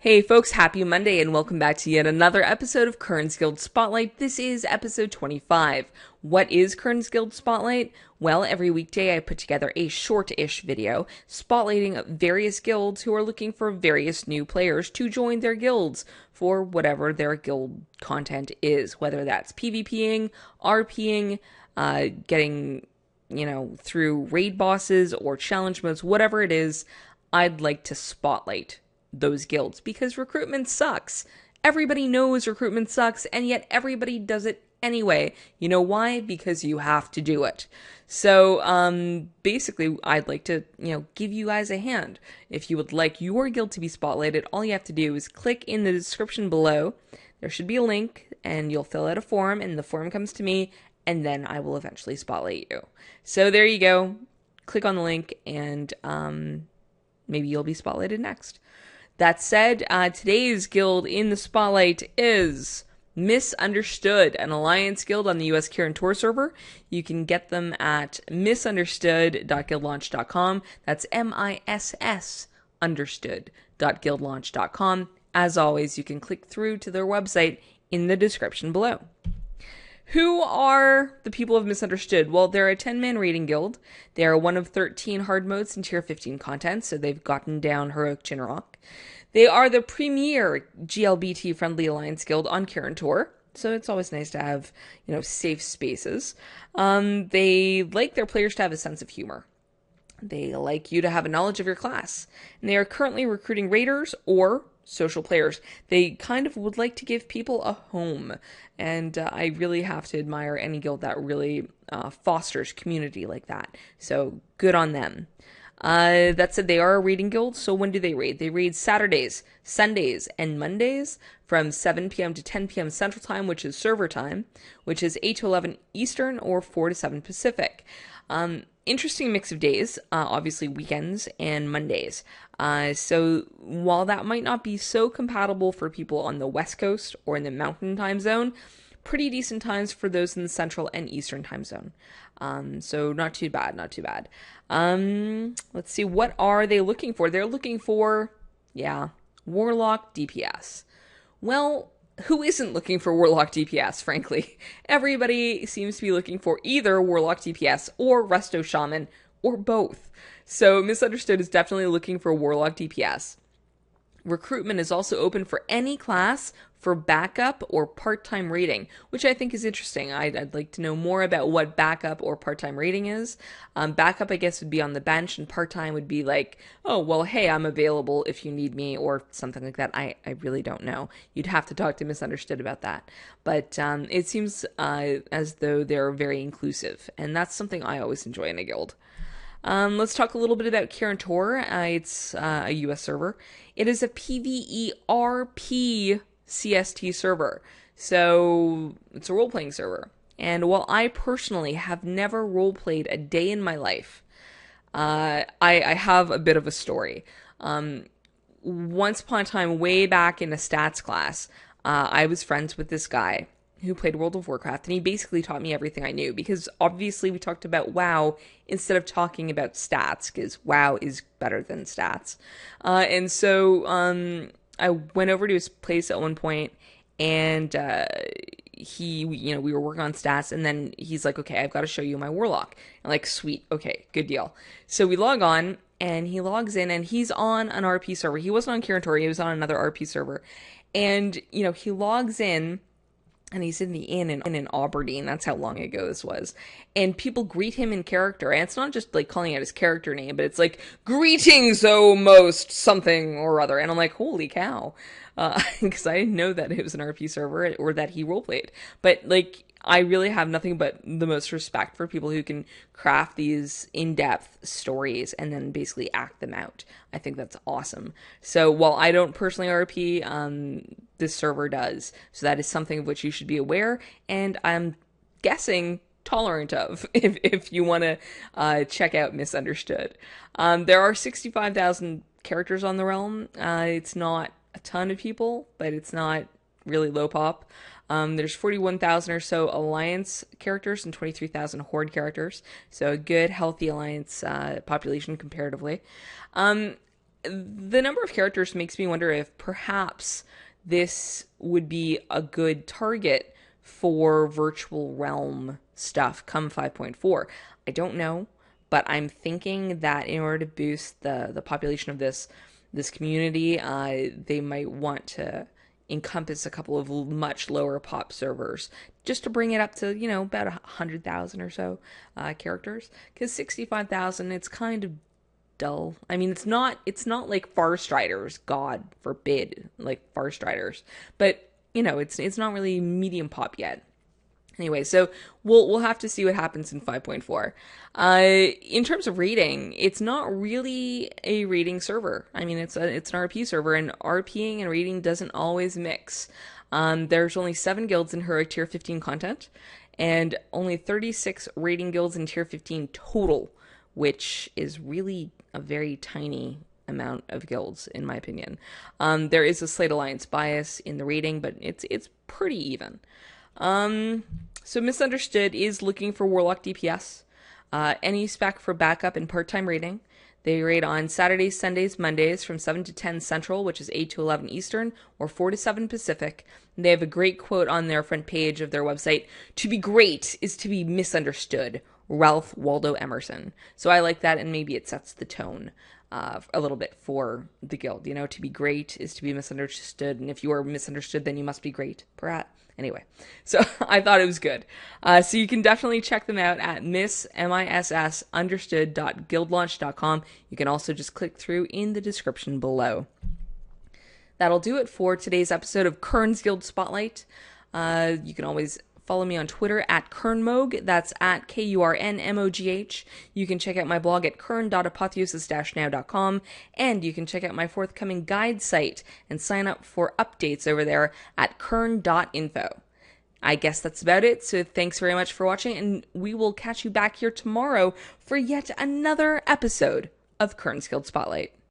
Hey folks, happy Monday and welcome back to yet another episode of Kurn's Guild Spotlight. This is episode 25. What is Kurn's Guild Spotlight? Well, every weekday I put together a short-ish video spotlighting various guilds who are looking for various new players to join their guilds for whatever their guild content is, whether that's PvPing, RPing, getting, through raid bosses or challenge modes, whatever it is. I'd like to spotlight those guilds because recruitment sucks. Everybody knows recruitment sucks, and yet everybody does it anyway. You know why? Because you have to do it. So, basically, I'd like to, give you guys a hand. If you would like your guild to be spotlighted, all you have to do is click in the description below. There should be a link, and you'll fill out a form, and the form comes to me, and then I will eventually spotlight you. So there you go. Click on the link, and maybe you'll be spotlighted next. That said, today's guild in the spotlight is Missunderstood, an alliance guild on the US Kirin Tor server. You can get them at missunderstood.guildlaunch.com. That's MISS understood.guildlaunch.com. As always, you can click through to their website in the description below. Who are the people of Missunderstood? Well, they're a 10-man raiding guild. They are one of 13 hard modes and tier 15 content, so they've gotten down heroic Chinrock. They are the premier GLBT-friendly alliance guild on Kirin Tor, so it's always nice to have, safe spaces. They like their players to have a sense of humor. They like you to have a knowledge of your class. And they are currently recruiting raiders or social players. They kind of would like to give people a home. And I really have to admire any guild that really fosters community like that. So good on them. That said, they are a raiding guild, so when do they raid? They raid Saturdays, Sundays, and Mondays from 7 p.m. to 10 p.m. Central Time, which is server time, which is 8 to 11 Eastern or 4 to 7 Pacific. Interesting mix of days, obviously weekends and Mondays. So while that might not be so compatible for people on the West Coast or in the Mountain Time Zone, pretty decent times for those in the Central and Eastern Time Zone. So not too bad, not too bad. Let's see, what are they looking for? They're looking for, Warlock DPS. Well, who isn't looking for Warlock DPS, frankly? Everybody seems to be looking for either Warlock DPS or Resto Shaman, or both. So Missunderstood is definitely looking for Warlock DPS. Recruitment is also open for any class for backup or part-time raiding, which I think is interesting. I'd like to know more about what backup or part-time raiding is. Backup, I guess, would be on the bench, and part-time would be like, oh, well, hey, I'm available if you need me, or something like that. I really don't know. You'd have to talk to Missunderstood about that. But it seems as though they're very inclusive, and that's something I always enjoy in a guild. Let's talk a little bit about Kirin Tor. It's a US server. It is a PvE-RP CST server. So it's a role-playing server. And while I personally have never role-played a day in my life, I have a bit of a story. Once upon a time, way back in a stats class, I was friends with this guy who played World of Warcraft, and he basically taught me everything I knew, because obviously we talked about WoW instead of talking about stats, because WoW is better than stats. And so I went over to his place at one point, and we were working on stats, and then he's like, okay, I've got to show you my Warlock. I'm like, sweet, okay, good deal. So we log on, and he logs in, and he's on an RP server. He wasn't on Kirin Tor, he was on another RP server. And, he logs in, and he's in the inn in Aberdeen. That's how long ago this was. And people greet him in character. And it's not just like calling out his character name, but it's like, greetings, oh most something or other. And I'm like, holy cow. Because I didn't know that it was an RP server or that he roleplayed. But like, I really have nothing but the most respect for people who can craft these in-depth stories and then basically act them out. I think that's awesome. So while I don't personally RP, this server does. So that is something of which you should be aware, and I'm guessing tolerant of if you want to check out Missunderstood. There are 65,000 characters on the realm. It's not a ton of people, but it's not really low pop. There's 41,000 or so Alliance characters and 23,000 Horde characters. So a good, healthy Alliance population comparatively. the number of characters makes me wonder if perhaps this would be a good target for virtual realm stuff come 5.4. I don't know, but I'm thinking that in order to boost the population of this community, they might want to encompass a couple of much lower pop servers just to bring it up to, about 100,000 or so characters. Because 65,000, it's kind of dull. I mean, it's not like Farstriders, God forbid, like Farstriders, but it's not really medium pop yet. Anyway, so we'll have to see what happens in 5.4. In terms of rating, it's not really a rating server. I mean, it's an RP server, and RPing and rating doesn't always mix. There's only 7 guilds in heroic tier 15 content, and only 36 rating guilds in tier 15 total, which is really a very tiny amount of guilds, in my opinion. There is a Slate Alliance bias in the rating, but it's pretty even. So Missunderstood is looking for Warlock DPS. Any spec for backup and part-time raiding. They raid on Saturdays, Sundays, Mondays from 7 to 10 Central, which is 8 to 11 Eastern, or 4 to 7 Pacific. And they have a great quote on their front page of their website. "To be great is to be misunderstood." Ralph Waldo Emerson. So I like that, and maybe it sets the tone a little bit for the guild. To be great is to be misunderstood, and if you are misunderstood, then you must be great. Perhaps. Anyway, so I thought it was good. So you can definitely check them out at missunderstood.guildlaunch.com. You can also just click through in the description below. That'll do it for today's episode of Kurn's Guild Spotlight. You can always follow me on Twitter at kurnmogh. That's at KURNMOGH. You can check out my blog at kern.apotheosis-now.com, and you can check out my forthcoming guide site and sign up for updates over there at kern.info. I guess that's about it, so thanks very much for watching, and we will catch you back here tomorrow for yet another episode of Kurn's Guild Spotlight.